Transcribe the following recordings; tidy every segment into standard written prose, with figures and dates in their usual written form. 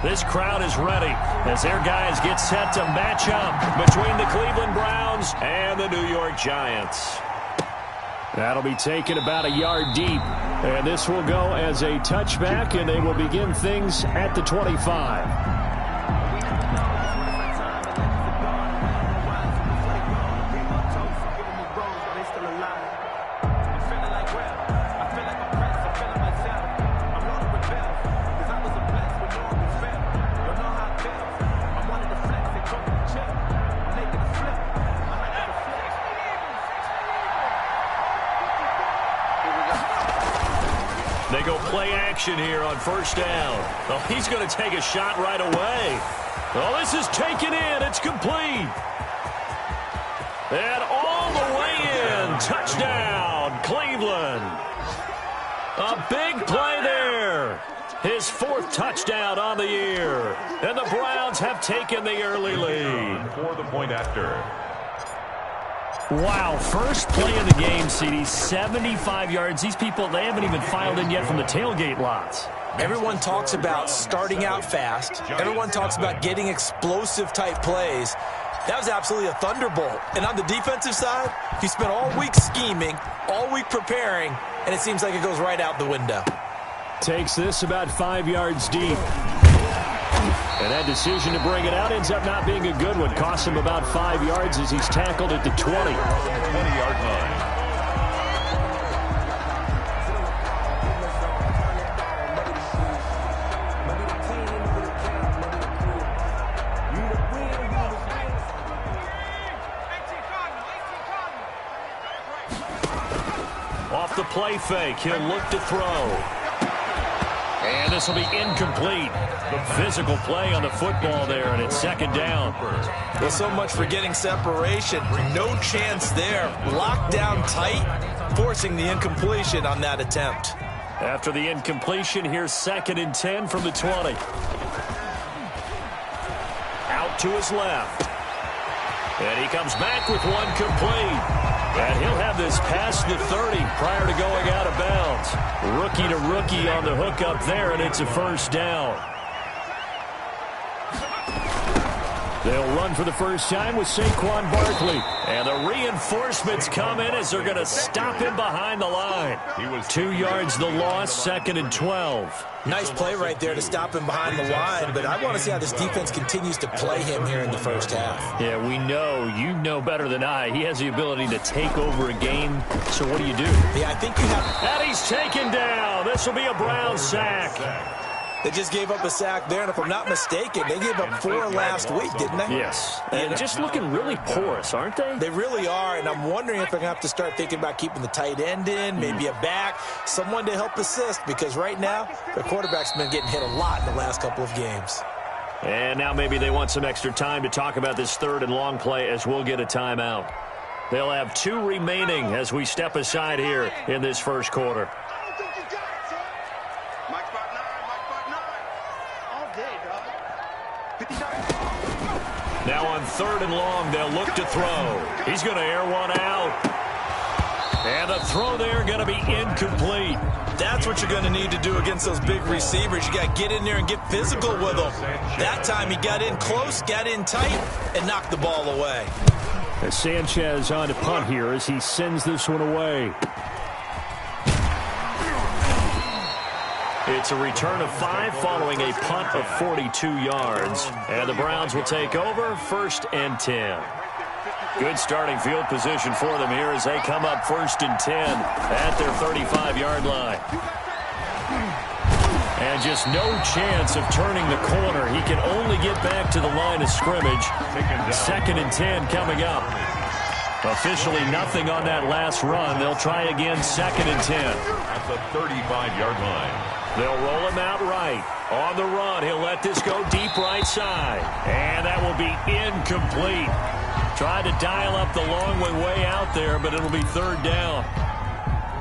This crowd is ready as their guys get set to match up between the Cleveland Browns and the New York Giants. That'll be taken about a yard deep, and this will go as a touchback, and they will begin things at the 25. They go play action here on first down. Oh, he's going to take a shot right away. Oh, this is taken in. It's complete. And all the way in. Touchdown, Cleveland. A big play there. His fourth touchdown on the year. And the Browns have taken the early lead. For the point after. Wow, first play of the game, CD, 75 yards. These people, they haven't even filed in yet from the tailgate lots. Everyone talks about starting out fast. Everyone talks about getting explosive-type plays. That was absolutely a thunderbolt. And on the defensive side, he spent all week scheming, all week preparing, and it seems like it goes right out the window. Takes this about 5 yards deep. And that decision to bring it out ends up not being a good one. Costs him about 5 yards as he's tackled at the 20. 20-yard line. Off the play fake, he'll look to throw. And this will be incomplete. The physical play on the football there, and it's second down. Well, so much for getting separation. No chance there. Locked down tight, forcing the incompletion on that attempt. After the incompletion, here's 2nd and 10 from the 20. Out to his left. And he comes back with one complete. And he'll have this past the 30 prior to going out of bounds. Rookie to rookie on the hookup there, and it's a first down. They'll run for the first time with Saquon Barkley. And the reinforcements come in as they're going to stop him behind the line. 2 yards the loss, 2nd and 12. Nice play right there to stop him behind the line, but I want to see how this defense continues to play him here in the first half. Yeah, we know. You know better than I. He has the ability to take over a game. So what do you do? Yeah, I think you have... And he's taken down. This will be a Brown sack. They just gave up a sack there, and if I'm not mistaken, they gave up 4 last week, didn't they? Yes. And just looking really porous, aren't they? They really are, and I'm wondering if they're going to have to start thinking about keeping the tight end in, maybe a back, someone to help assist, because right now, their quarterback's been getting hit a lot in the last couple of games. And now maybe they want some extra time to talk about this 3rd and long play as we'll get a timeout. They'll have 2 remaining as we step aside here in this first quarter. Now on 3rd and long, they'll look to throw. He's going to air one out. And the throw there going to be incomplete. That's what you're going to need to do against those big receivers. You got to get in there and get physical with them. That time he got in close, got in tight, and knocked the ball away. As Sanchez on to punt here as he sends this one away. It's a return of 5 following a punt of 42 yards. And the Browns will take over 1st and 10. Good starting field position for them here as they come up 1st and 10 at their 35-yard line. And just no chance of turning the corner. He can only get back to the line of scrimmage. 2nd and 10 coming up. Officially nothing on that last run. They'll try again 2nd and 10. At the 35-yard line. They'll roll him out right. On the run, he'll let this go deep right side. And that will be incomplete. Tried to dial up the long way out there, but it'll be 3rd down.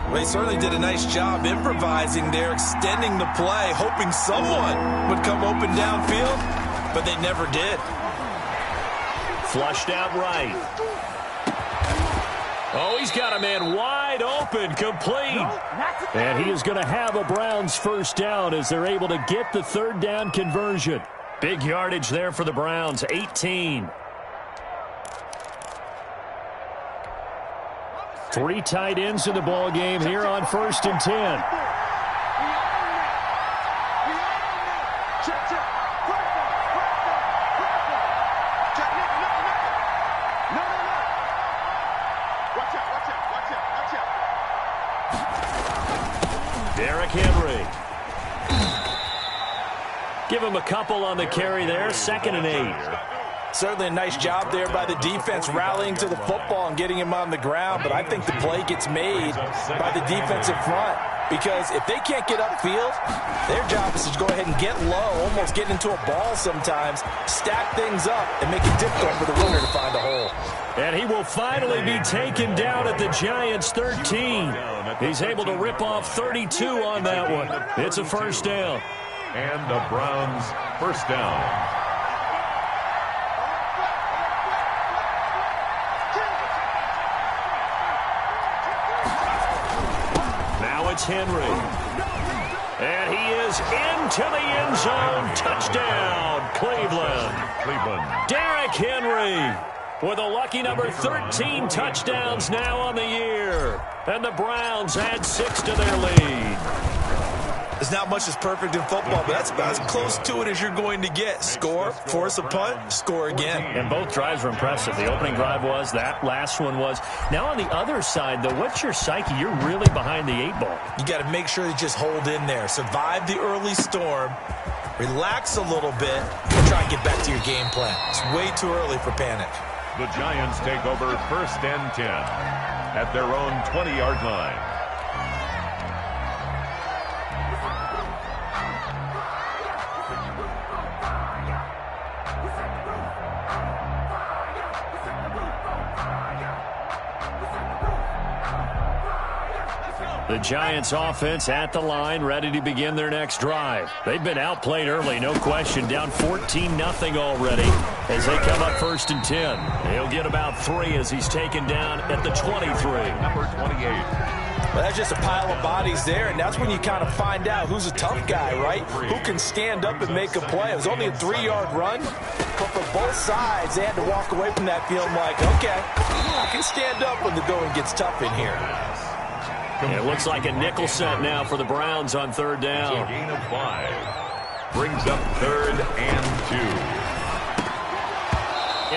Well, he certainly did a nice job improvising there, extending the play, hoping someone would come open downfield, but they never did. Flushed out right. Oh, he's got a man wide open, complete. And he is going to have a Browns first down as they're able to get the third down conversion. Big yardage there for the Browns, 18. 3 tight ends in the ball game here on 1st and 10. Henry. Give him a couple on the carry there. 2nd and 8. Certainly a nice job there by the defense rallying to the football and getting him on the ground, but I think the play gets made by the defensive front because if they can't get upfield, their job is to go ahead and get low, almost get into a ball sometimes, stack things up, and make a dip over the runner to find a hole. And he will finally be taken down at the Giants' 13. He's able to rip off 32 on that one. It's a first down. And the Browns first down. Now it's Henry. And he is into the end zone. Touchdown, Cleveland. Derrick Henry with a lucky number 13 touchdowns now on the year. And the Browns add 6 to their lead. There's not much that's perfect in football, but that's about as close to it as you're going to get. Score, force a punt, score again. And both drives were impressive. The opening drive was, that last one was. Now on the other side, though, what's your psyche? You're really behind the 8 ball. You got to make sure you just hold in there. Survive the early storm. Relax a little bit. And try and get back to your game plan. It's way too early for panic. The Giants take over 1st and 10 at their own 20-yard line. The Giants offense at the line, ready to begin their next drive. They've been outplayed early, no question. Down 14-0 already as they come up 1st and 10. He'll get about 3 as he's taken down at the 23. Number 28. Well, that's just a pile of bodies there, and that's when you kind of find out who's a tough guy, right? Who can stand up and make a play. It was only a 3-yard run, but for both sides, they had to walk away from that feeling like, okay, I can stand up when the going gets tough in here. It looks like a nickel set now for the Browns on 3rd down. A gain of 5. Brings up 3rd and 2.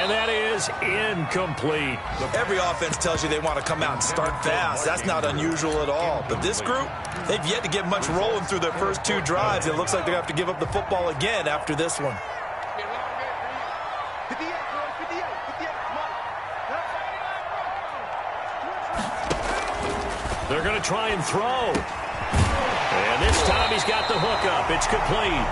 And that is incomplete. Every offense tells you they want to come out and start fast. That's not unusual at all. But this group, they've yet to get much rolling through their first 2 drives. It looks like they have to give up the football again after this one. They're going to try and throw. And this time he's got the hook up. It's complete.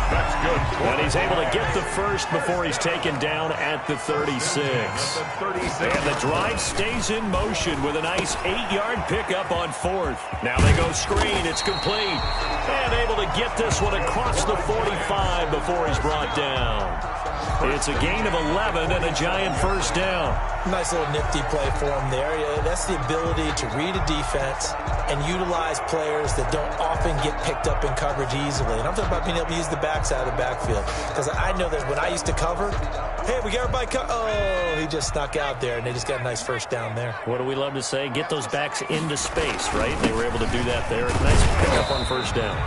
That's good. And he's able to get the first before he's taken down at the 36. And the drive stays in motion with a nice 8-yard pickup on 4th. Now they go screen. It's complete. And able to get this one across the 45 before he's brought down. It's a gain of 11 and a Giant first down. Nice little nifty play for him there. Yeah, that's the ability to read a defense and utilize players that don't often get picked up in coverage easily. And I'm talking about being able to use the backside of the backfield. Because I know that when I used to cover, hey, we got everybody oh, he just snuck out there, and they just got a nice first down there. What do we love to say? Get those backs into space, right? They were able to do that there. Nice pickup on first down.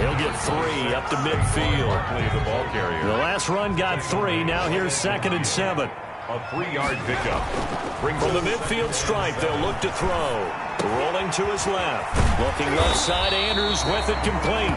He'll get 3 up to midfield. The ball carrier. The last run got 3. Now here's 2nd and 7. A 3-yard pickup. From the midfield stripe, they'll look to throw. Rolling to his left. Looking left side, Andrews with it complete.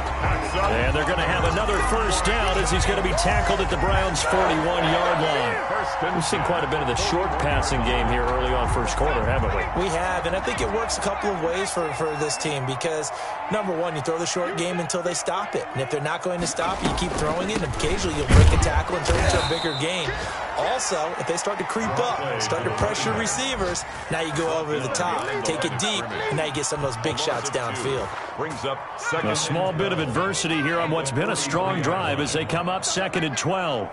And they're going to have another first down as he's going to be tackled at the Browns' 41-yard line. We've seen quite a bit of the short passing game here early on first quarter, haven't we? We have, and I think it works a couple of ways for this team because, number one, you throw the short game until they stop it. And if they're not going to stop, you keep throwing it, and occasionally you'll break a tackle and turn it into a bigger gain. Also, if they start to creep up, start to pressure receivers, now you go over the top, take it deep, and now you get some of those big shots downfield. Brings up a small bit of adversity here on what's been a strong drive as they come up 2nd and 12.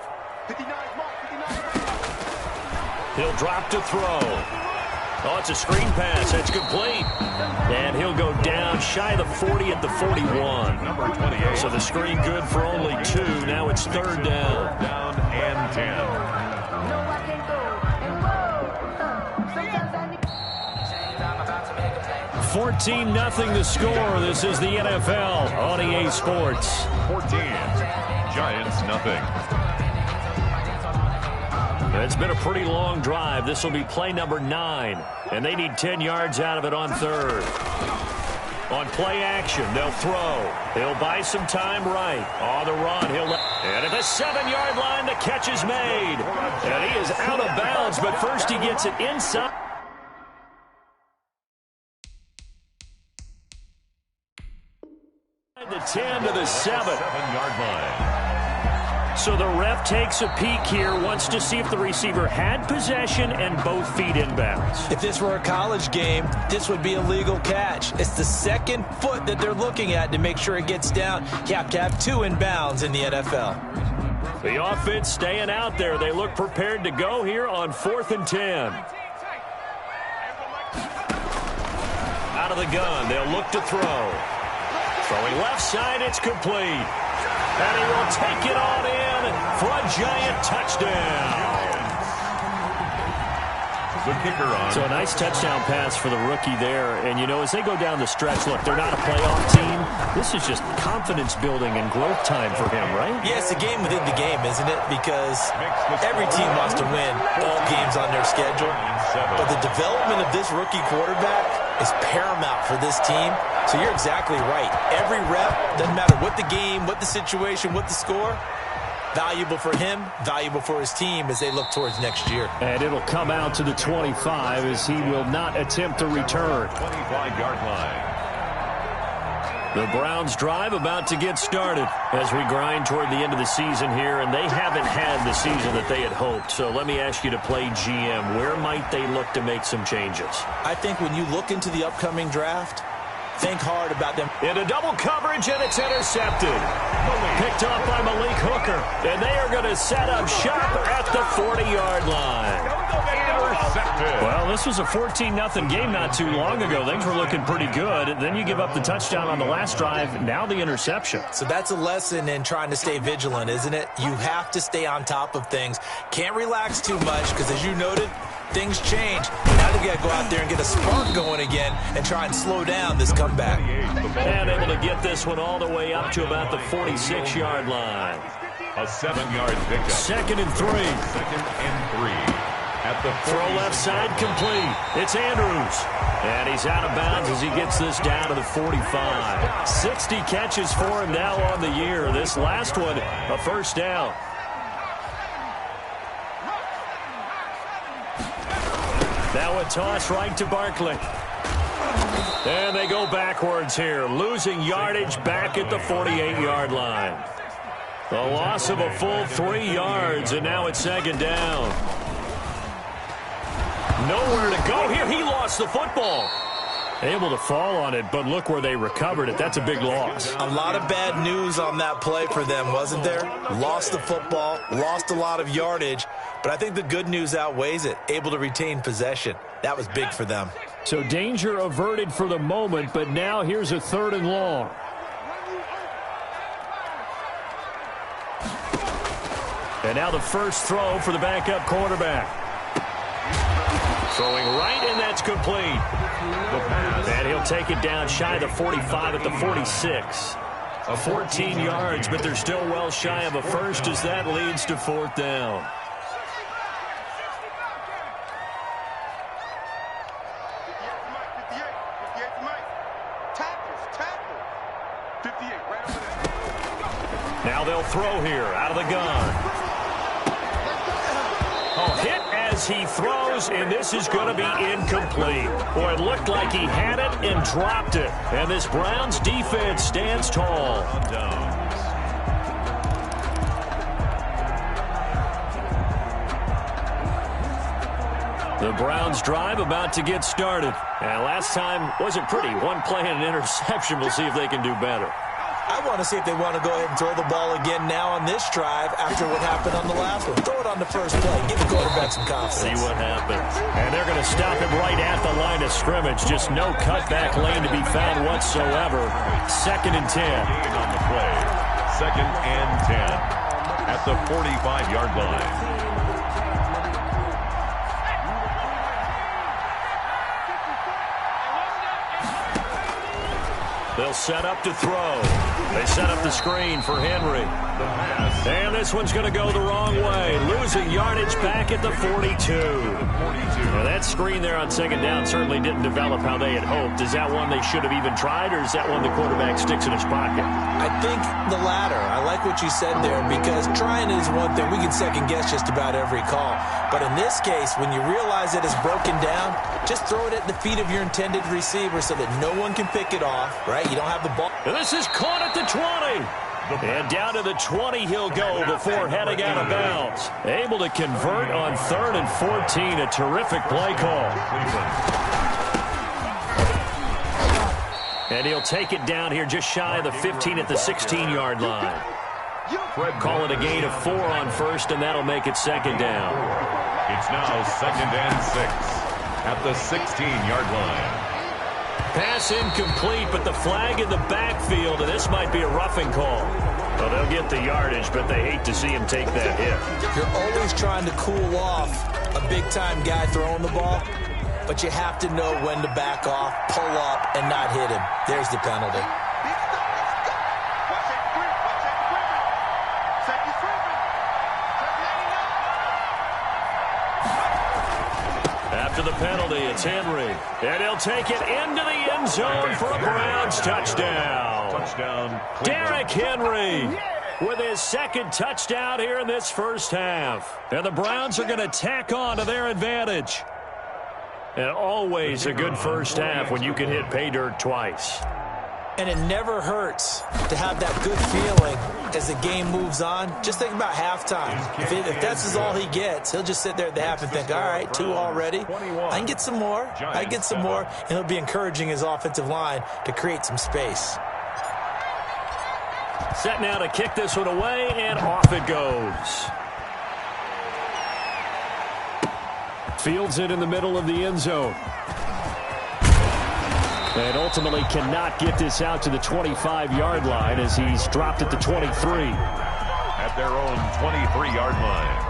He'll drop to throw. Oh, it's a screen pass. It's complete. And he'll go down shy of the 40 at the 41. Number 28. So the screen good for only 2. Now it's third down. Down and 10. 14-0 the score. This is the NFL on EA Sports. 14. Giants, nothing. It's been a pretty long drive. This will be play number 9. And they need 10 yards out of it on third. On play action, they'll throw. He'll buy some time right. On the run, and at the 7-yard line, the catch is made. And he is out of bounds, but first he gets it inside. The 10 to the 7. 7-yard line. So the ref takes a peek here, wants to see if the receiver had possession and both feet inbounds. If this were a college game, this would be a legal catch. It's the second foot that they're looking at to make sure it gets down. You have to have 2 inbounds in the NFL. The offense staying out there. They look prepared to go here on 4th and 10. Out of the gun, they'll look to throw. Throwing left side, it's complete. And he will take it on in for a Giant touchdown. The kicker on. So a nice touchdown pass for the rookie there. And, you know, as they go down the stretch, look, they're not a playoff team. This is just confidence building and growth time for him, right? Yeah, it's a game within the game, isn't it? Because every team wants to win all games on their schedule. But the development of this rookie quarterback is paramount for this team. So you're exactly right. Every rep, doesn't matter what the game, what the situation, what the score, valuable for him, valuable for his team as they look towards next year. And it'll come out to the 25 as he will not attempt to return. 25-yard line. The Browns drive about to get started as we grind toward the end of the season here, and they haven't had the season that they had hoped. So let me ask you to play GM. Where might they look to make some changes? I think when you look into the upcoming draft, think hard about them. Into double coverage, and it's intercepted. Picked up by Malik Hooker, and they are going to set up shop at the 40-yard line. Well, this was a 14-0 game not too long ago. Things were looking pretty good. Then you give up the touchdown on the last drive. Now the interception. So that's a lesson in trying to stay vigilant, isn't it? You have to stay on top of things. Can't relax too much because, as you noted, things change. Now they got to go out there and get a spark going again and try and slow down this comeback. And able to get this one all the way up to about the 46-yard line. A 7-yard pickup. 2nd and 3. 2nd and 3. At the throw left side complete. It's Andrews. And he's out of bounds as he gets this down to the 45. 60 catches for him now on the year. This last one, a first down. Now a toss right to Barkley. And they go backwards here, losing yardage back at the 48-yard line. The loss of a full 3 yards, and now it's 2nd down. Nowhere to go here. He lost the football. Able to fall on it, but look where they recovered it. That's a big loss. A lot of bad news on that play for them, wasn't there? Lost the football, lost a lot of yardage, but I think the good news outweighs it. Able to retain possession. That was big for them. So danger averted for the moment, but now here's a 3rd and long. And now the first throw for the backup quarterback. Throwing right, and that's complete. And he'll take it down shy of the 45 at the 46. 14 yards, but they're still well shy of a first as that leads to 4th down. Now they'll throw here out of the gun. Oh, hit as he throws, and this is going to be incomplete. Boy, it looked like he had it and dropped it. And this Browns defense stands tall. The Browns drive about to get started. And last time wasn't pretty. One play and an interception. We'll see if they can do better. I want to see if they want to go ahead and throw the ball again now on this drive after what happened on the last one. Throw it on the first play. Give the quarterback some confidence. See what happens. And they're going to stop him right at the line of scrimmage. Just no cutback lane to be found whatsoever. 2nd and 10. On the play. 2nd and 10 at the 45-yard line. They'll set up to throw. They set up the screen for Henry. And this one's going to go the wrong way. Losing yardage back at the 42. Now that screen there on 2nd down certainly didn't develop how they had hoped. Is that one they should have even tried, or is that one the quarterback sticks in his pocket? I think the latter. I like what you said there, because trying is one thing. We can second-guess just about every call. But in this case, when you realize it is broken down, just throw it at the feet of your intended receiver so that no one can pick it off, right? You don't have the ball. And this is caught at the 20. And down to the 20 he'll go before heading out of bounds. Able to convert on 3rd and 14. A terrific play call. And he'll take it down here just shy of the 15 at the 16-yard line. Call it a gain of 4 on 1st, and that'll make it 2nd down. It's now 2nd and 6 at the 16-yard line. Pass incomplete, but the flag in the backfield, and this might be a roughing call. Well, they'll get the yardage, but they hate to see him take that hit. You're always trying to cool off a big-time guy throwing the ball, but you have to know when to back off, pull up, and not hit him. There's the penalty. After the penalty, it's Henry. And he'll take it into the end zone for a Browns touchdown. Derrick Henry with his 2nd touchdown here in this first half. And the Browns are going to tack on to their advantage. And always a good first half when you can hit pay dirt twice. And it never hurts to have that good feeling as the game moves on. Just think about halftime. If that's all he gets, he'll just sit there at the half and think, all right, 2 already. I can get some more. I can get some more. And he'll be encouraging his offensive line to create some space. Set now to kick this one away, and off it goes. Fields it in the middle of the end zone. And ultimately cannot get this out to the 25-yard line as he's dropped at the 23. At their own 23-yard line.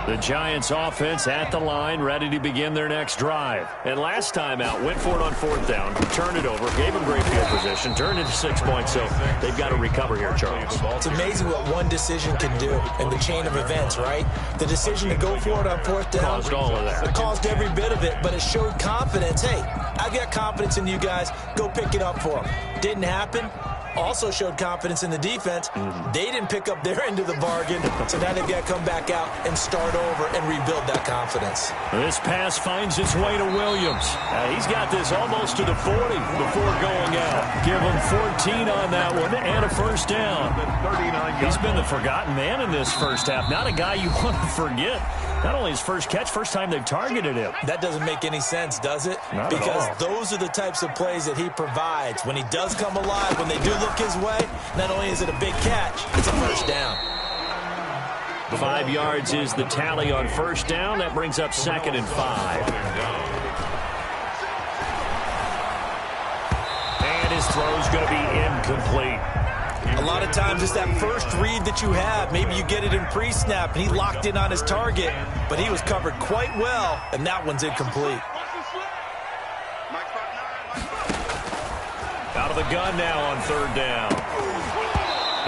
The Giants offense at the line, ready to begin their next drive. And last time out, went for it on 4th down, turned it over, gave them great field position, turned into 6 points, so they've got to recover here, Charles. It's amazing what one decision can do in the chain of events, right? The decision to go for it on 4th down caused all of that. It caused every bit of it, but it showed confidence. Hey, I've got confidence in you guys. Go pick it up for them. Didn't happen. Also showed confidence in the defense. They didn't pick up their end of the bargain, so now they've got to come back out and start over and rebuild that confidence. This pass finds its way to Williams. He's got this almost to the 40 before going out. Give him 14 on that one and a first down. He's been the forgotten man in this first half. Not a guy you want to forget. Not only his first catch, first time they've targeted him. That doesn't make any sense, does it? Not because at all. Those are the types of plays that he provides. When he does come alive, when they do look his way, not only is it a big catch, it's a first down. 5 yards is the tally on first down. That brings up 2nd and 5. And his throw's going to be incomplete. A lot of times it's that first read that you have. Maybe you get it in pre-snap, and he locked in on his target, but he was covered quite well, and that one's incomplete. Out of the gun now on 3rd down.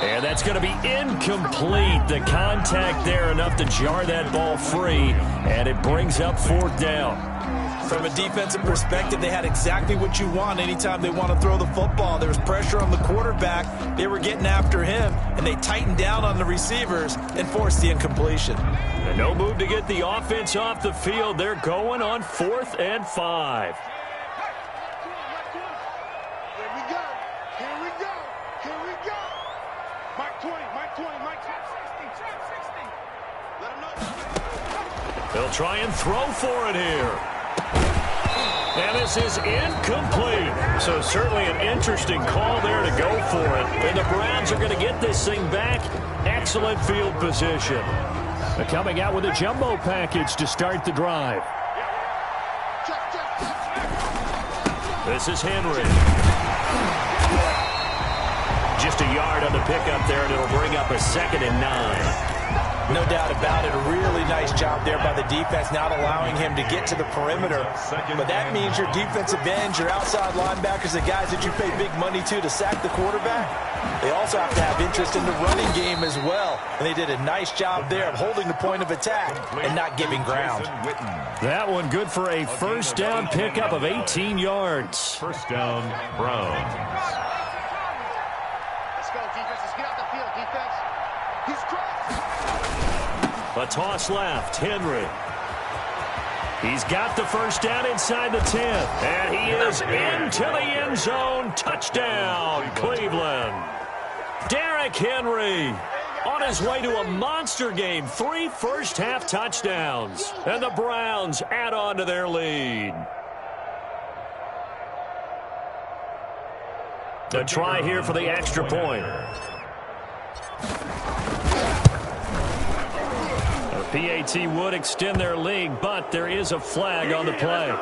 And that's going to be incomplete. The contact there enough to jar that ball free, and it brings up 4th down. From a defensive perspective, they had exactly what you want anytime they want to throw the football. There was pressure on the quarterback. They were getting after him, and they tightened down on the receivers and forced the incompletion. And no move to get the offense off the field. They're going on 4th and 5. They'll try and throw for it here. And this is incomplete. So certainly an interesting call there to go for it. And the Browns are going to get this thing back. Excellent field position. Coming out with a jumbo package to start the drive. This is Henry. Just a yard on the pickup there, and it'll bring up a 2nd and 9. No doubt about it. A really nice job there by the defense, not allowing him to get to the perimeter. But that means your defensive ends, your outside linebackers, the guys that you pay big money to sack the quarterback, they also have to have interest in the running game as well. And they did a nice job there of holding the point of attack and not giving ground. That one good for a first down pickup of 18 yards. First down, Browns. Let's go, defense. Let's get out the field, defense. He's crossed. A toss left, Henry. He's got the first down inside the 10. And he is into the end zone. Touchdown, Cleveland. Derrick Henry on his way to a monster game. 3 first-half touchdowns. And the Browns add on to their lead. A try here for the extra point. PAT would extend their lead, but there is a flag on the play.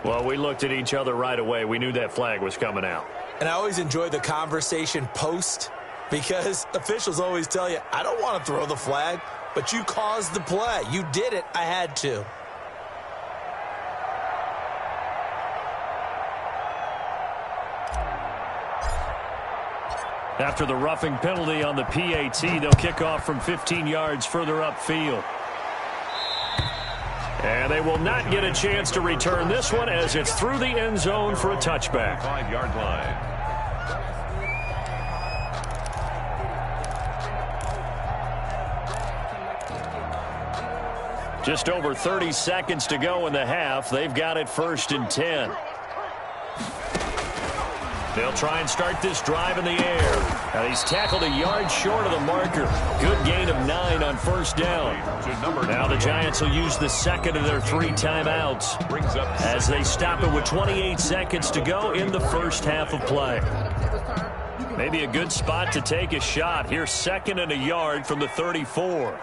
Well, we looked at each other right away. We knew that flag was coming out. And I always enjoy the conversation post because officials always tell you, I don't want to throw the flag, but you caused the play. You did it. I had to. After the roughing penalty on the PAT, they'll kick off from 15 yards further upfield. And they will not get a chance to return this one as it's through the end zone for a touchback. 5-yard line. Just over 30 seconds to go in the half. They've got it 1st and 10. They'll try and start this drive in the air. And he's tackled a yard short of the marker. Good gain of 9 on first down. Now the Giants will use the second of their 3 timeouts as they stop it with 28 seconds to go in the first half of play. Maybe a good spot to take a shot. Here's 2nd and a yard from the 34.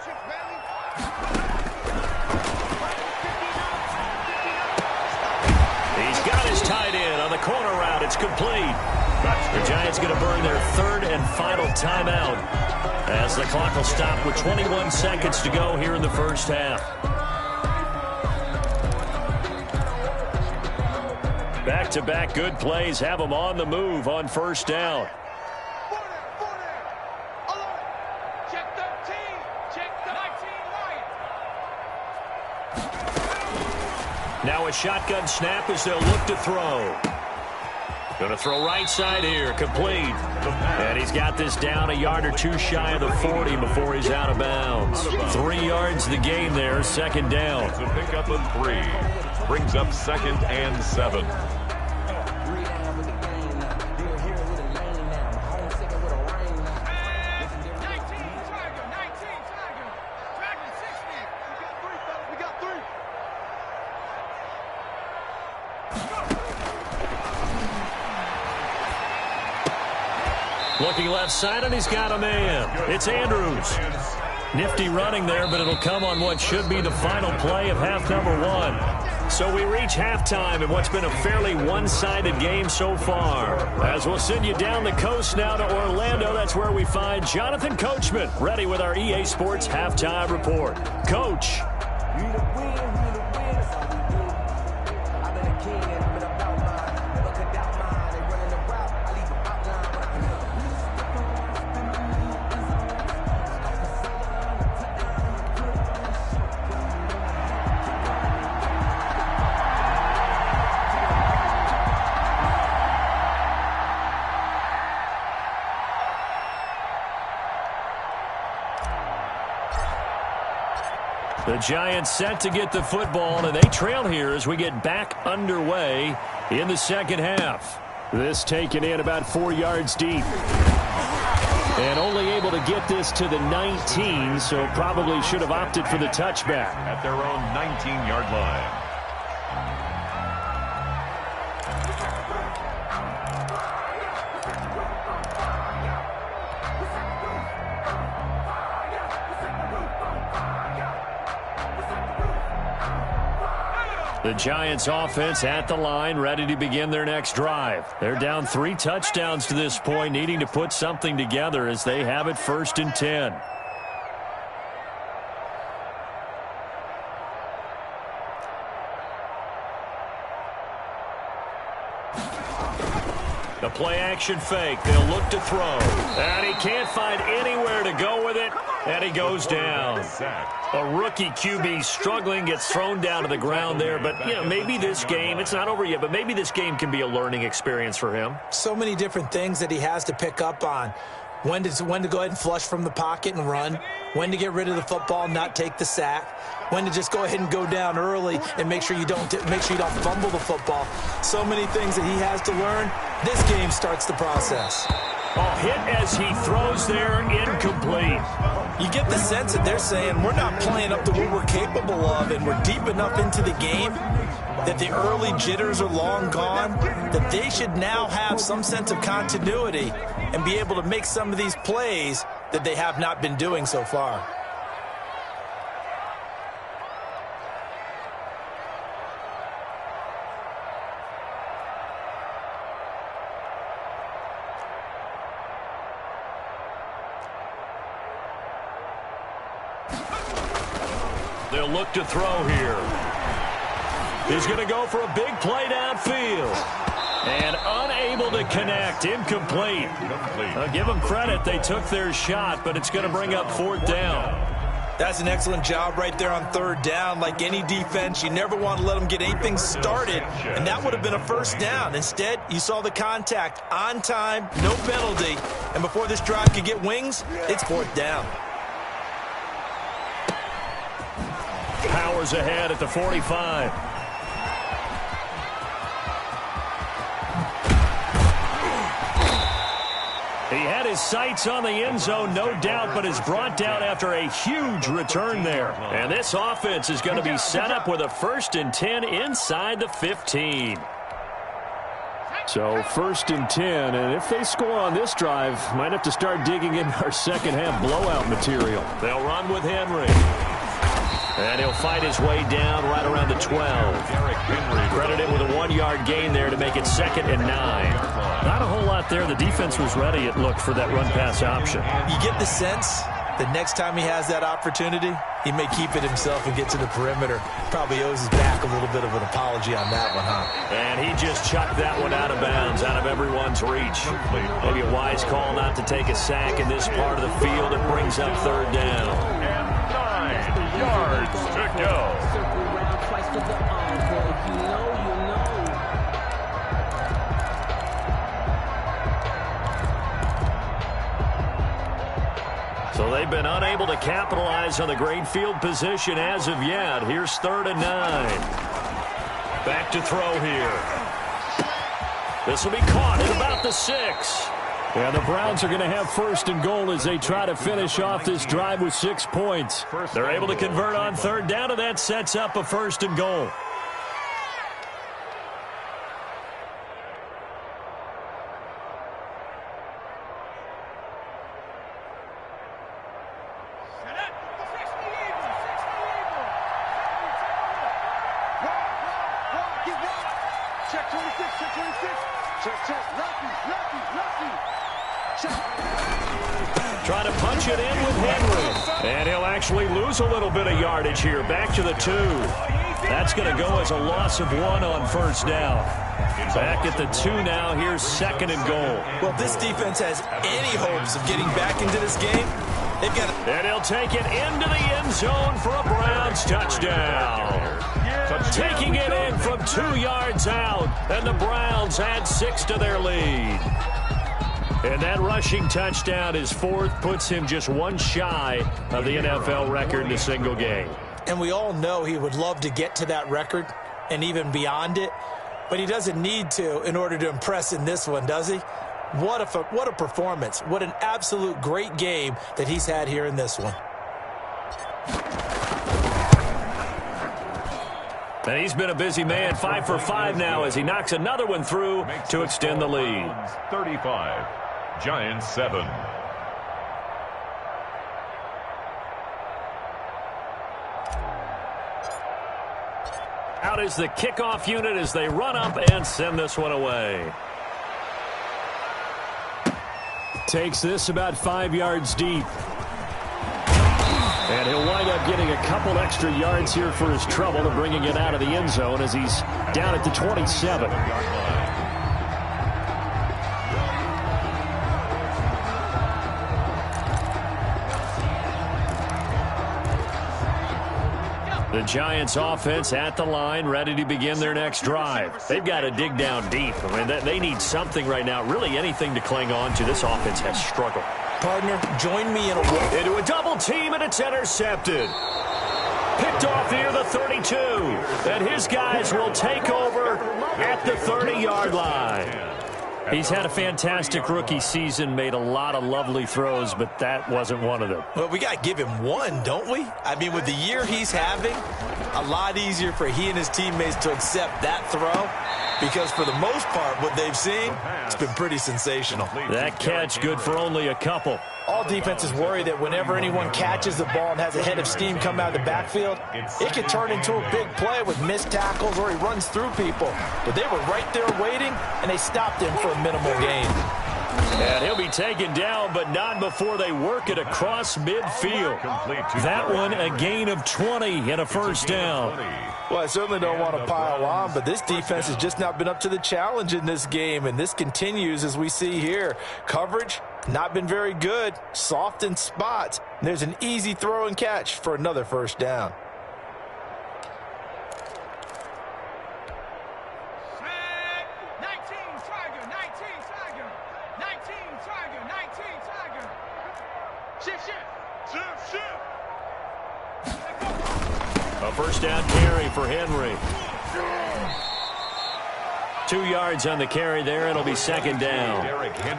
He's got his tight end on the corner route. It's complete. The Giants going to burn their 3rd and final timeout as the clock will stop with 21 seconds to go here in the first half. Back-to-back good plays have them on the move on first down. Check 13. Check 19 right. Now a shotgun snap as they'll look to throw. Going to throw right side here, complete. And he's got this down a yard or 2 shy of the 40 before he's out of bounds. 3 yards the gain there, 2nd down. It's a pickup of 3. Brings up 2nd and 7. Looking left side, and he's got a man. It's Andrews. Nifty running there, but it'll come on what should be the final play of half number 1. So we reach halftime in what's been a fairly one-sided game so far. As we'll send you down the coast now to Orlando, that's where we find Jonathan Coachman ready with our EA Sports Halftime Report. Coach. The Giants set to get the football, and they trail here as we get back underway in the second half. This taken in about 4 yards deep. And only able to get this to the 19, so probably should have opted for the touchback. At their own 19-yard line. The Giants offense at the line, ready to begin their next drive. They're down 3 touchdowns to this point, needing to put something together as they have it 1st and 10. The play-action fake. They'll look to throw. And he can't find anywhere to go with it, and he goes down. A rookie QB struggling, gets thrown down to the ground there. But, you know, maybe this game, it's not over yet, but maybe this game can be a learning experience for him. So many different things that he has to pick up on. When to go ahead and flush from the pocket and run. When to get rid of the football and not take the sack. When to just go ahead and go down early and make sure you don't fumble the football. So many things that he has to learn. This game starts the process. Oh, hit as he throws there, incomplete. You get the sense that they're saying we're not playing up to what we're capable of, and we're deep enough into the game that the early jitters are long gone, that they should now have some sense of continuity and be able to make some of these plays that they have not been doing so far. They'll look to throw here. He's going to go for a big play downfield. And unable to connect. Incomplete. I'll give them credit. They took their shot, but it's going to bring up 4th down. That's an excellent job right there on 3rd down. Like any defense, you never want to let them get anything started, and that would have been a 1st down. Instead, you saw the contact on time, no penalty, and before this drive could get wings, it's 4th down. Powers ahead at the 45. He had his sights on the end zone, no doubt, but is brought down after a huge return there. And this offense is going to be set up with a 1st and 10 inside the 15. So 1st and 10, and if they score on this drive, might have to start digging in our second half blowout material. They'll run with Henry. And he'll fight his way down right around the 12. Credit him with a 1-yard gain there to make it 2nd and 9. Not a whole lot there. The defense was ready, it looked, for that run-pass option. You get the sense that next time he has that opportunity, he may keep it himself and get to the perimeter. Probably owes his back a little bit of an apology on that one, huh? And he just chucked that one out of bounds, out of everyone's reach. Maybe a wise call not to take a sack in this part of the field. It brings up 3rd down. 9 yards to go. So they've been unable to capitalize on the great field position as of yet. Here's 3rd and 9. Back to throw here. This will be caught at about the 6. And the Browns are going to have 1st and goal as they try to finish off this drive with 6 points. They're able to convert on 3rd down, and that sets up a 1st and goal. Trying to punch it in with Henry. And he'll actually lose a little bit of yardage here. Back to the 2. That's going to go as a loss of 1 on 1st down. Back at the 2 now. Here's 2nd and goal. Well, if this defense has any hopes of getting back into this game, they've got to... And he'll take it into the end zone for a Browns touchdown. Taking it in from 2 yards out. And the Browns add 6 to their lead. And that rushing touchdown, his 4th, puts him just 1 shy of the NFL record in a single game. And we all know he would love to get to that record and even beyond it, but he doesn't need to in order to impress in this one, does he? What a performance. What an absolute great game that he's had here in this one. And he's been a busy man, 5 for 5 now as he knocks another one through to extend the lead. 35, Giants 7. Out is the kickoff unit as they run up and send this one away. Takes this about 5 yards deep. And he'll wind up getting a couple extra yards here for his trouble and bringing it out of the end zone as he's down at the 27. The Giants offense at the line, ready to begin their next drive. They've got to dig down deep. I mean, they need something right now, really anything to cling on to. This offense has struggled. Partner, join me into a double team, and it's intercepted. Picked off near the 32. And his guys will take over at the 30-yard line. He's had a fantastic rookie season, made a lot of lovely throws, but that wasn't one of them. Well, we got to give him one, don't we? I mean, with the year he's having, a lot easier for he and his teammates to accept that throw because for the most part, what they've seen, it's been pretty sensational. That catch good for only a couple. All defenses worry that whenever anyone catches the ball and has a head of steam come out of the backfield, it could turn into a big play with missed tackles or he runs through people. But they were right there waiting, and they stopped him for a minimal gain. And he'll be taken down, but not before they work it across midfield. That one, a gain of 20 and a first down. Well, I certainly don't want to pile on, but this defense has just not been up to the challenge in this game, and this continues as we see here. Coverage, not been very good, soft in spots. There's an easy throw and catch for another first down. A first down carry for Henry. 2 yards on the carry there. It'll be second down.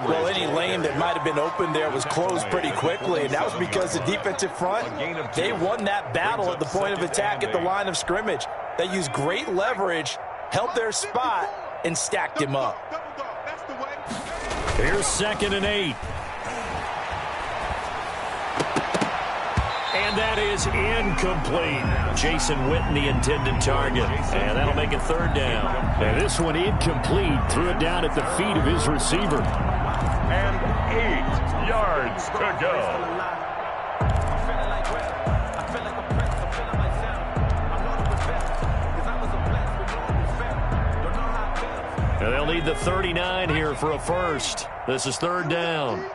Well, any lane that might have been open there was closed pretty quickly, and that was because the defensive front, they won that battle at the point of attack at the line of scrimmage. They used great leverage, held their spot, and stacked him up. Here's 2nd and 8. And that is incomplete. Jason Witten, the intended target. And that'll make it third down. And this one incomplete. Threw it down at the feet of his receiver. And 8 yards to go. And they'll need the 39 here for a first. This is third down.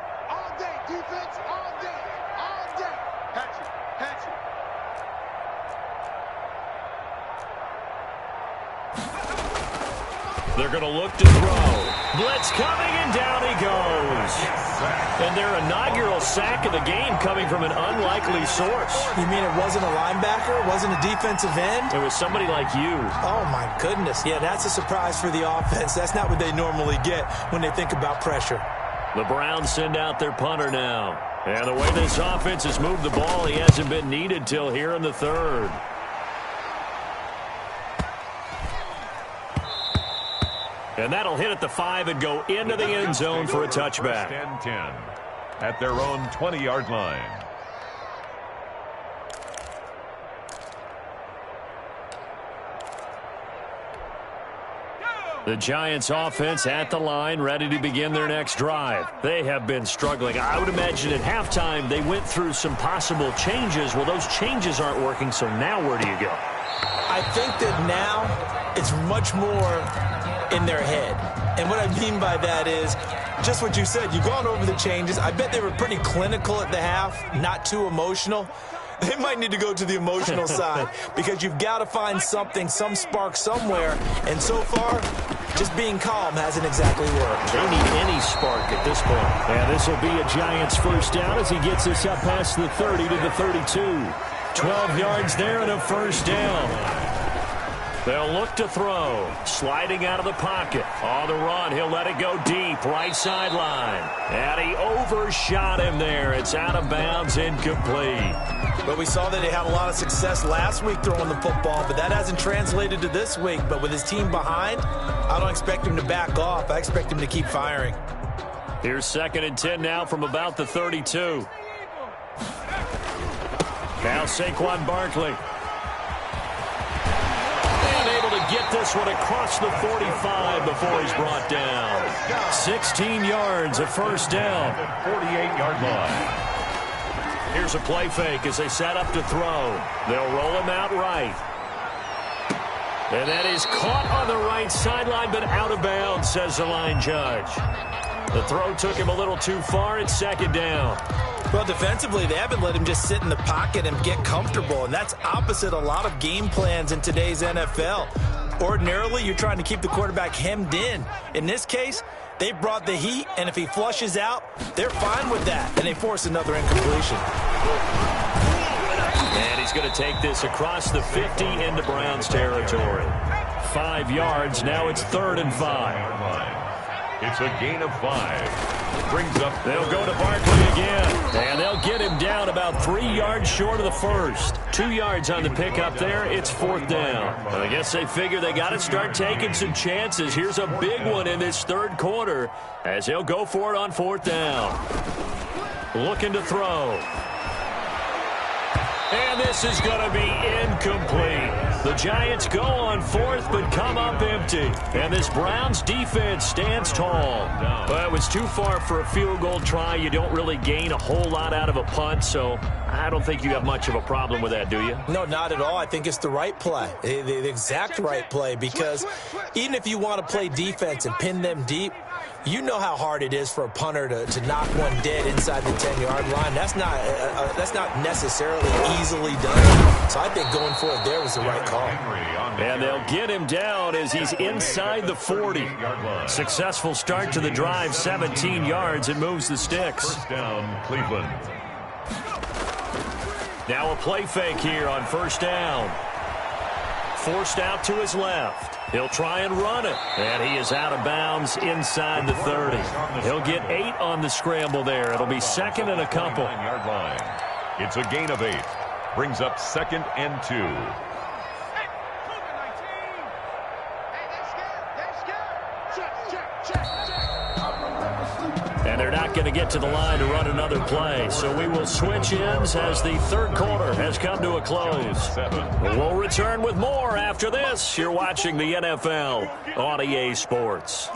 They're going to look to throw. Blitz coming, and down he goes. And their inaugural sack of the game coming from an unlikely source. You mean it wasn't a linebacker? It wasn't a defensive end? It was somebody like you. Oh, my goodness. Yeah, that's a surprise for the offense. That's not what they normally get when they think about pressure. The Browns send out their punter now. And the way this offense has moved the ball, he hasn't been needed till here in the third. And that'll hit at the 5 and go into the end zone for a touchback. 10 at their own 20-yard line. The Giants offense at the line, ready to begin their next drive. They have been struggling. I would imagine at halftime they went through some possible changes. Well, those changes aren't working, so now where do you go? I think that now it's much more in their head. And what I mean by that is just what you said. You've gone over the changes. I bet they were pretty clinical at the half, not too emotional. They might need to go to the emotional side because you've got to find something, some spark somewhere. And so far, just being calm hasn't exactly worked. They need any spark at this point. And this will be a Giants first down as he gets us up past the 30 to the 32. 12 yards there and a first down. They'll look to throw. Sliding out of the pocket. On the run, he'll let it go deep. Right sideline. And he overshot him there. It's out of bounds, incomplete. But we saw that he had a lot of success last week throwing the football, but that hasn't translated to this week. But with his team behind, I don't expect him to back off. I expect him to keep firing. Here's 2nd and 10 now from about the 32. Now Saquon Barkley. And able to get this one across the 45 before he's brought down. 16 yards, a first down. 48-yard line. Here's a play fake as they set up to throw. They'll roll him out right. And that is caught on the right sideline, but out of bounds, says the line judge. The throw took him a little too far. It's 2nd down. Well, defensively, they haven't let him just sit in the pocket and get comfortable, and that's opposite a lot of game plans in today's NFL. Ordinarily, you're trying to keep the quarterback hemmed in. In this case, they brought the heat, and if he flushes out, they're fine with that, and they force another incompletion. And he's going to take this across the 50 into Browns territory. 5 yards. Now it's 3rd and 5. It's a gain of 5. Brings up. They'll go to Barkley again. And they'll get him down about 3 yards short of the first. 2 yards on the pickup there. It's 4th down. And I guess they figure they got to start taking some chances. Here's a big one in this 3rd quarter as they'll go for it on 4th down. Looking to throw. And this is going to be incomplete. The Giants go on 4th but come up empty. And this Browns defense stands tall. But it was too far for a field goal try. You don't really gain a whole lot out of a punt, so I don't think you have much of a problem with that, do you? No, not at all. I think it's the right play, the exact right play, because even if you want to play defense and pin them deep, you know how hard it is for a punter to knock one dead inside the 10-yard line. That's not necessarily easily done. So I think going for it there was the right call. And they'll get him down as he's inside the 40. Successful start to the drive, 17 yards, and moves the sticks. First down, Cleveland. Now a play fake here on 1st down. Forced out to his left. He'll try and run it. And he is out of bounds inside the 30. He'll get 8 on the scramble there. It'll be 2nd and a couple. Yard line. It's a gain of 8. Brings up 2nd and 2. And they're not going to get to the line to run another play. So we will switch ends as the 3rd quarter has come to a close. We'll return with more after this. You're watching the NFL on EA Sports.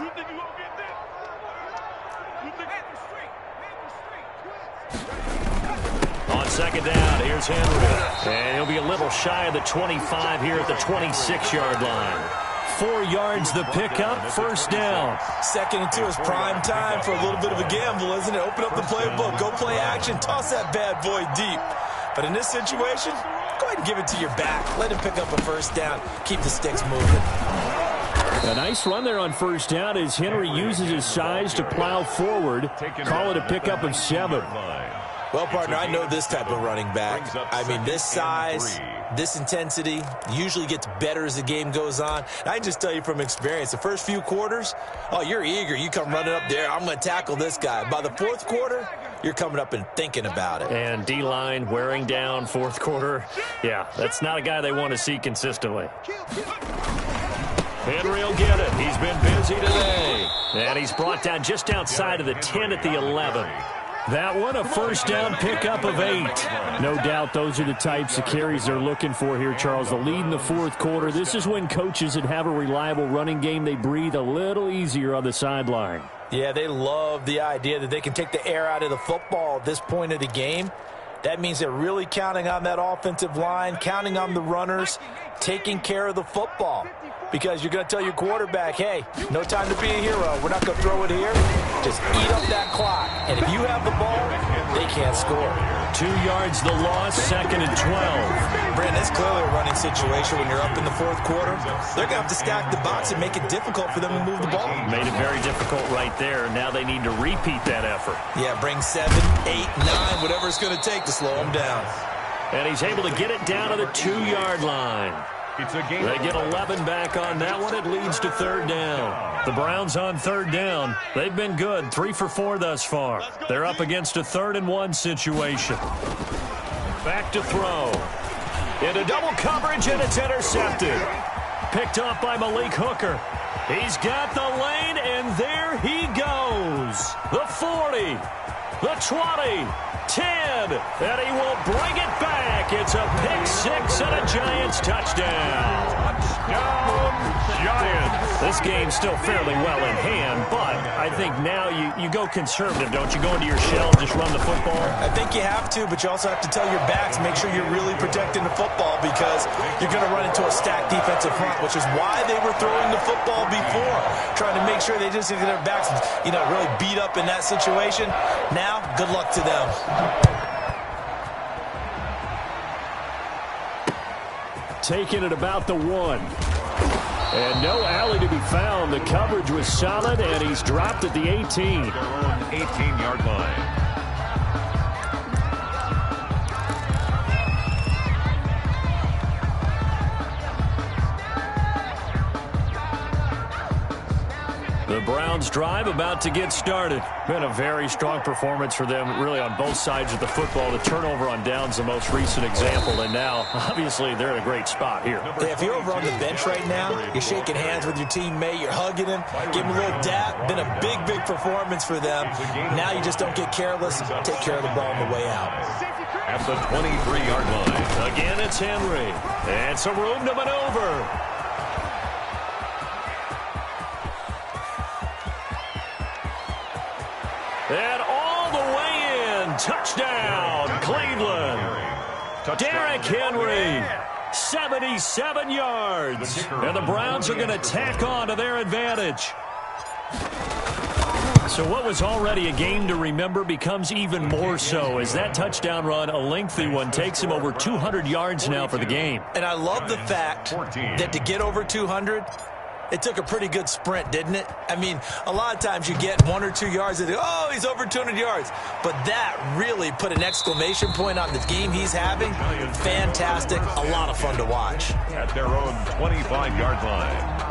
On 2nd down, here's Henry. And he'll be a little shy of the 25 here at the 26-yard line. 4 yards the pickup, 1st down. 2nd and 2 is prime time for a little bit of a gamble, isn't it? Open up the playbook, go play action, toss that bad boy deep. But in this situation, go ahead and give it to your back. Let him pick up a 1st down. Keep the sticks moving. A nice run there on 1st down as Henry uses his size to plow forward. Call it a pickup of 7. Well, partner, I know this type of running back. I mean, this size, this intensity usually gets better as the game goes on. I can just tell you from experience, the first few quarters, oh, you're eager. You come running up there, I'm going to tackle this guy. By the 4th quarter, you're coming up and thinking about it. And D-line wearing down 4th quarter. Yeah, that's not a guy they want to see consistently. Henry will get it. He's been busy today. And he's brought down just outside of the 10 at the 11. That one, a 1st down pickup of 8. No doubt those are the types of carries they're looking for here, Charles. The lead in the 4th quarter. This is when coaches that have a reliable running game, they breathe a little easier on the sideline. Yeah, they love the idea that they can take the air out of the football at this point of the game. That means they're really counting on that offensive line, counting on the runners, taking care of the football. Because you're going to tell your quarterback, hey, no time to be a hero. We're not going to throw it here. Just eat up that clock. And if you have the ball, they can't score. 2 yards the loss, 2nd and 12. Brandon, it's clearly a running situation when you're up in the 4th quarter. They're going to have to stack the box and make it difficult for them to move the ball. Made it very difficult right there. Now they need to repeat that effort. Yeah, bring 7, 8, 9, whatever it's going to take to slow them down. And he's able to get it down to the 2-yard line. It's a game. They get 11 back on that one. It leads to third down. The Browns on third down. They've been good, 3 for 4 thus far. They're up against a 3rd-and-1 situation. Back to throw. Into double coverage, and it's intercepted. Picked off by Malik Hooker. He's got the lane, and there he goes. The 40, the 20, 10, and he will bring it back. It's a pick six and a Giants touchdown. Touchdown, Giants. This game's still fairly well in hand, but I think now you go conservative, don't you? Go into your shell and just run the football? I think you have to, but you also have to tell your backs, make sure you're really protecting the football because you're going to run into a stacked defensive front, which is why they were throwing the football before, trying to make sure they just get their backs, really beat up in that situation. Now, good luck to them. Taking it about the 1. And no alley to be found. The coverage was solid, and he's dropped at the 18. Their own 18-yard line. The Browns drive about to get started. Been a very strong performance for them, really, on both sides of the football. The turnover on downs, the most recent example, and now, obviously, they're in a great spot here. Hey, if you're over on the bench right now, you're shaking hands with your teammate, you're hugging him, give him a little dap. Been a big, big performance for them. Now you just don't get careless. Take care of the ball on the way out. At the 23-yard line. Again, it's Henry. And some room to maneuver. And all the way in. Touchdown, Cleveland. Derrick Henry, 77 yards. And the Browns are going to tack on to their advantage. So what was already a game to remember becomes even more so as that touchdown run, a lengthy one, takes him over 200 yards now for the game. And I love the fact that to get over 200, it took a pretty good sprint, didn't it? I mean, a lot of times you get 1 or 2 yards and oh, he's over 200 yards. But that really put an exclamation point on the game he's having. Fantastic. A lot of fun to watch. At their own 25-yard line.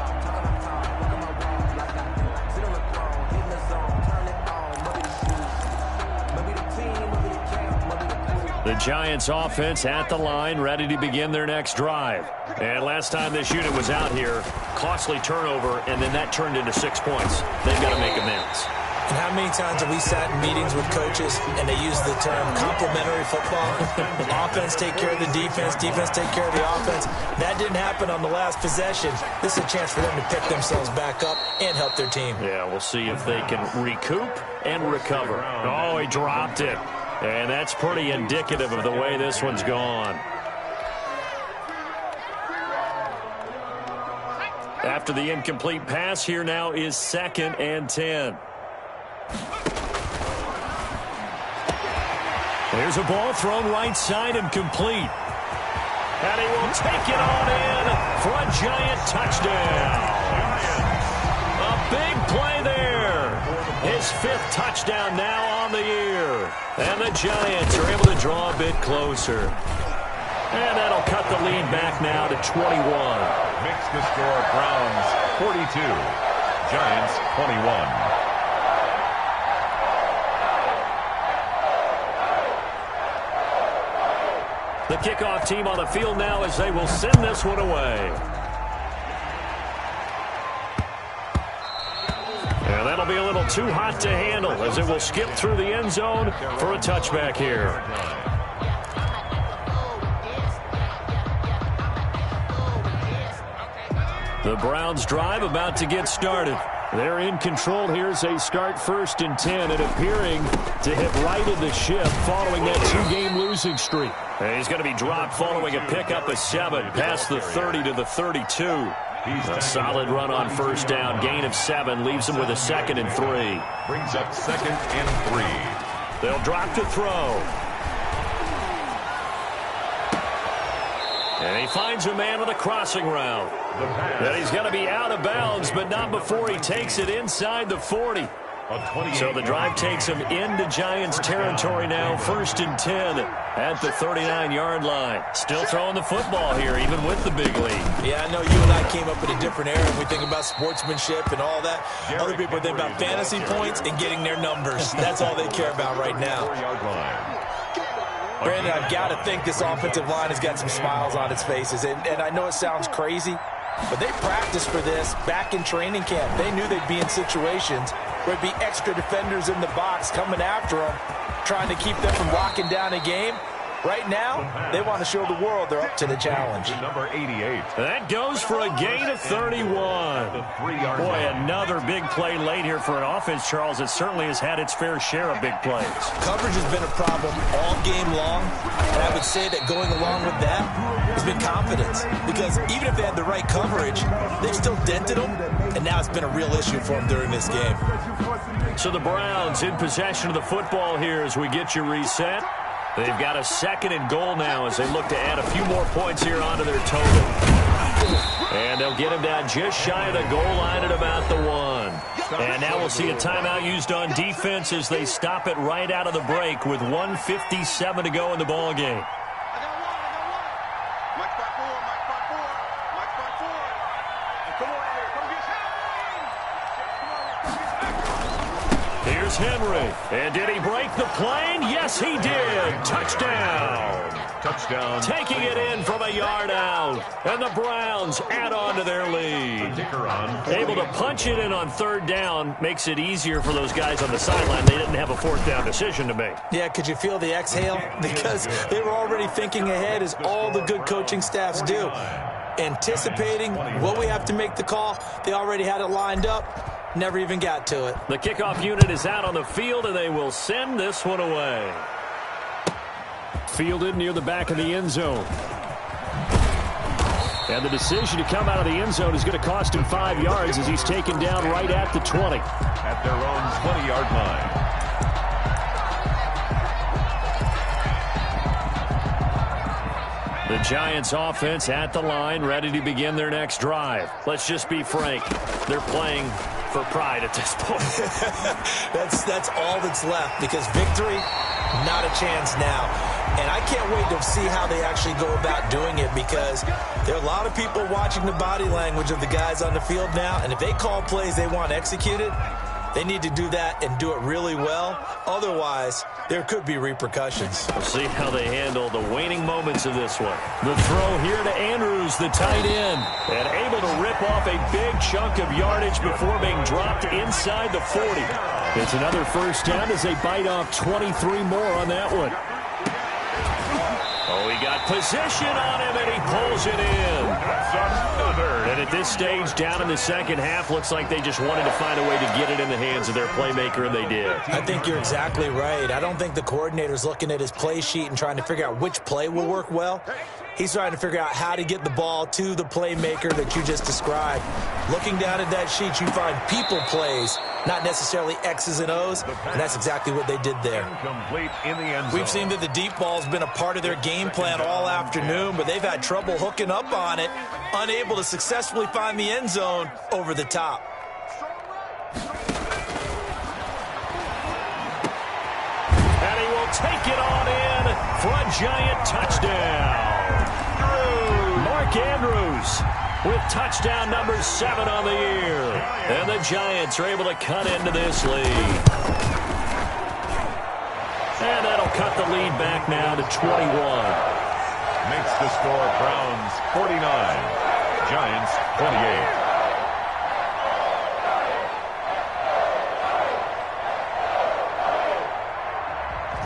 The Giants offense at the line, ready to begin their next drive. And last time this unit was out here, costly turnover, and then that turned into 6 points. They've got to make amends. And how many times have we sat in meetings with coaches and they use the term complementary football? Offense take care of the defense, defense take care of the offense. That didn't happen on the last possession. This is a chance for them to pick themselves back up and help their team. Yeah, we'll see if they can recoup and recover. Oh, he dropped it. And that's pretty indicative of the way this one's gone. After the incomplete pass, here now is 2nd and 10. There's a ball thrown right side and complete. And he will take it on in for a Giant touchdown. A big play there. His 5th touchdown now on the year. And the Giants are able to draw a bit closer. And that'll cut the lead back now to 21. Makes the score Browns 42, Giants 21. The kickoff team on the field now as they will send this one away. And that'll be a little too hot to handle as it will skip through the end zone for a touchback here. The Browns drive about to get started. They're in control here as they start 1st and 10 and appearing to have righted the ship following that 2-game losing streak. And he's going to be dropped following a pickup of 7 past the 30 to the 32. A solid run on 1st down. Gain of 7 leaves him with a 2nd and 3. Brings up 2nd and 3. They'll drop to throw. And he finds a man with a crossing route. And he's going to be out of bounds, but not before he takes it inside the 40. So the drive takes them into Giants territory now, 1st and 10 at the 39-yard line. Still throwing the football here, even with the big lead. Yeah, I know you and I came up in a different era. We think about sportsmanship and all that. Other people think about fantasy points and getting their numbers. That's all they care about right now. Brandon, I've got to think this offensive line has got some smiles on its faces. And I know it sounds crazy, but they practiced for this back in training camp. They knew they'd be in situations where there'd be extra defenders in the box coming after them, trying to keep them from locking down a game. Right now, they want to show the world they're up to the challenge. Number 88. That goes for a gain of 31. Boy, another big play late here for an offense, Charles, that certainly has had its fair share of big plays. Coverage has been a problem all game long, and I would say that going along with that has been confidence. Because even if they had the right coverage, they've still dented them, and now it's been a real issue for them during this game. So the Browns in possession of the football here as we get you reset. They've got a 2nd and goal now as they look to add a few more points here onto their total. And they'll get him down just shy of the goal line at about the 1. And now we'll see a timeout used on defense as they stop it right out of the break with 1:57 to go in the ball game. Here's Henry. And did he break the plane? Yes, he did. Touchdown. Touchdown. Taking it in from a yard out. And the Browns add on to their lead. Able to punch it in on 3rd down makes it easier for those guys on the sideline. They didn't have a 4th down decision to make. Yeah, could you feel the exhale? Because they were already thinking ahead, as all the good coaching staffs do. Anticipating what we have to make the call. They already had it lined up. Never even got to it. The kickoff unit is out on the field, and they will send this one away. Fielded near the back of the end zone. And the decision to come out of the end zone is going to cost him 5 yards as he's taken down right at the 20. At their own 20-yard line. The Giants offense at the line, ready to begin their next drive. Let's just be frank. They're playing for pride at this point. That's all that's left, because victory, not a chance now. And I can't wait to see how they actually go about doing it, because there are a lot of people watching the body language of the guys on the field now, and if they call plays they want executed, they need to do that and do it really well. Otherwise, there could be repercussions. We'll see how they handle the waning moments of this one. The throw here to Andrews, the tight end, and able to rip off a big chunk of yardage before being dropped inside the 40. It's another 1st down as they bite off 23 more on that one. Oh, he got position on him, and he pulls it in. And at this stage, down in the 2nd half, looks like they just wanted to find a way to get it in the hands of their playmaker, and they did. I think you're exactly right. I don't think the coordinator's looking at his play sheet and trying to figure out which play will work well. He's trying to figure out how to get the ball to the playmaker that you just described. Looking down at that sheet, you find people plays, not necessarily X's and O's, and that's exactly what they did there. We've seen that the deep ball's been a part of their game plan all afternoon, but they've had trouble hooking up on it, unable to successfully find the end zone over the top. And he will take it on in for a Giant touchdown. Mark Andrews with touchdown number 7 on the year. And the Giants are able to cut into this lead. And that'll cut the lead back now to 21. Makes the score Browns 49, Giants 28.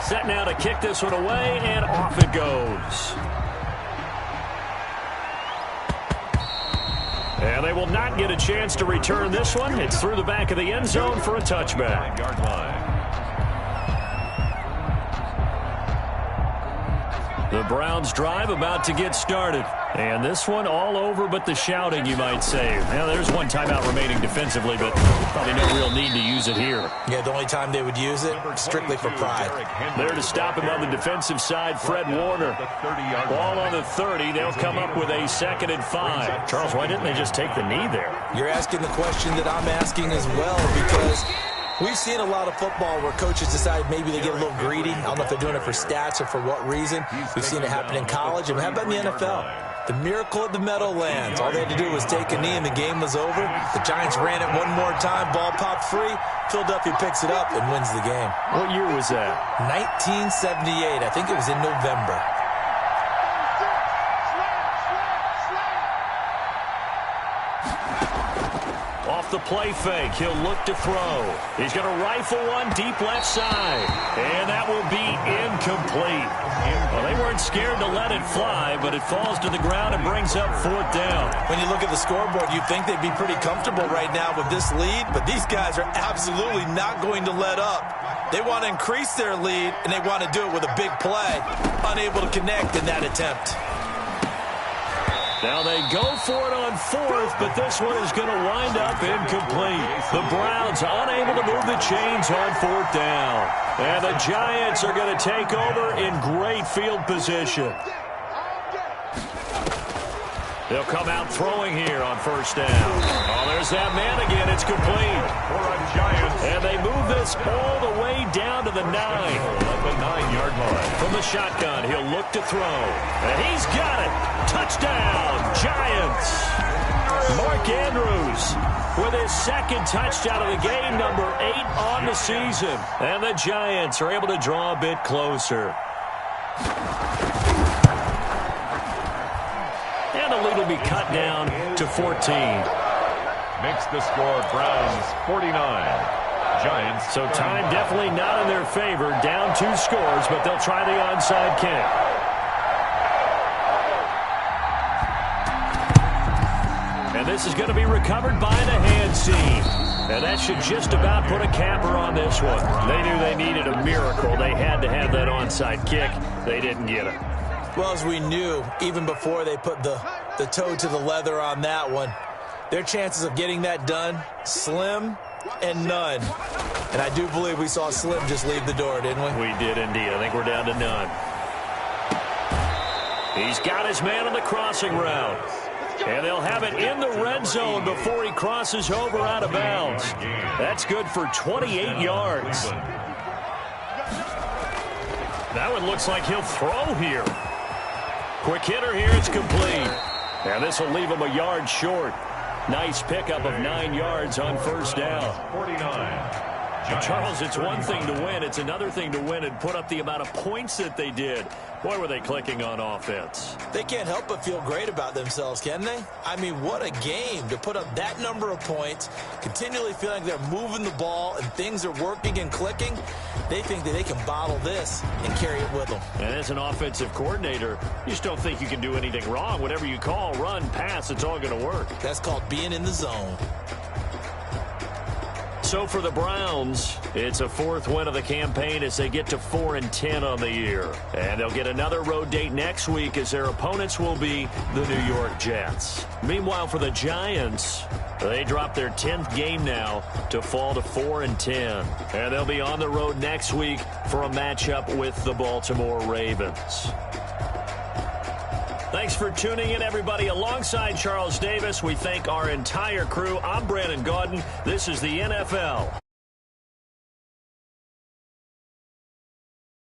Set now to kick this one away, and off it goes. And they will not get a chance to return this one. It's through the back of the end zone for a touchback. 9-yard line. The Browns drive about to get started. And this one all over but the shouting, you might say. Now, there's one timeout remaining defensively, but probably no real need to use it here. Yeah, the only time they would use it, strictly for pride. There to stop him on the defensive side, Fred Warner. Ball on the 30. They'll come up with a 2nd and 5. Charles, why didn't they just take the knee there? You're asking the question that I'm asking as well, because We've seen a lot of football where coaches decide maybe they get a little greedy. I don't know if they're doing it for stats or for what reason. We've seen it happen in college. And how about in the NFL? The miracle of the Meadowlands. All they had to do was take a knee and the game was over. The Giants ran it one more time. Ball popped free. Philadelphia picks it up and wins the game. What year was that? 1978. I think it was in November. Off the play fake, he'll look to throw. He's going to rifle one deep left side. And that will be incomplete. Well, they weren't scared to let it fly, but it falls to the ground and brings up 4th down. When you look at the scoreboard, you'd think they'd be pretty comfortable right now with this lead, but these guys are absolutely not going to let up. They want to increase their lead, and they want to do it with a big play. Unable to connect in that attempt. Now they go for it on 4th, but this one is going to wind up incomplete. The Browns unable to move the chains on 4th down. And the Giants are going to take over in great field position. They'll come out throwing here on 1st down. Oh, there's that man again. It's complete. For a Giants. And they move this all the way down to the 9. At the 9-yard line. From the shotgun, he'll look to throw. And he's got it. Touchdown, Giants. Mark Andrews with his 2nd touchdown of the game, number 8 on the season. And the Giants are able to draw a bit closer. And the lead will be cut down to 14. Makes the score Browns 49. Giants. So time definitely not in their favor. Down 2 scores, but they'll try the onside kick. And this is going to be recovered by the hands team. And that should just about put a capper on this one. They knew they needed a miracle. They had to have that onside kick. They didn't get it. Well, as we knew, even before they put the toe to the leather on that one, their chances of getting that done, slim and none. And I do believe we saw Slim just leave the door, didn't we? We did indeed. I think we're down to none. He's got his man on the crossing route. And they'll have it in the red zone before he crosses over out of bounds. That's good for 28 yards. That one looks like he'll throw here. Quick hitter here, it's complete. And this will leave him a yard short. Nice pickup of 9 yards on 1st down. 49. Charles, it's one thing to win. It's another thing to win and put up the amount of points that they did. Boy, were they clicking on offense. They can't help but feel great about themselves, can they? I mean, what a game to put up that number of points, continually feeling like they're moving the ball and things are working and clicking. They think that they can bottle this and carry it with them. And as an offensive coordinator, you just don't think you can do anything wrong. Whatever you call, run, pass, it's all going to work. That's called being in the zone. So for the Browns, it's a 4th win of the campaign as they get to 4-10 on the year. And they'll get another road date next week as their opponents will be the New York Jets. Meanwhile, for the Giants, they drop their 10th game now to fall to 4-10. And they'll be on the road next week for a matchup with the Baltimore Ravens. Thanks for tuning in, everybody. Alongside Charles Davis, we thank our entire crew. I'm Brandon Gaudin. This is the NFL.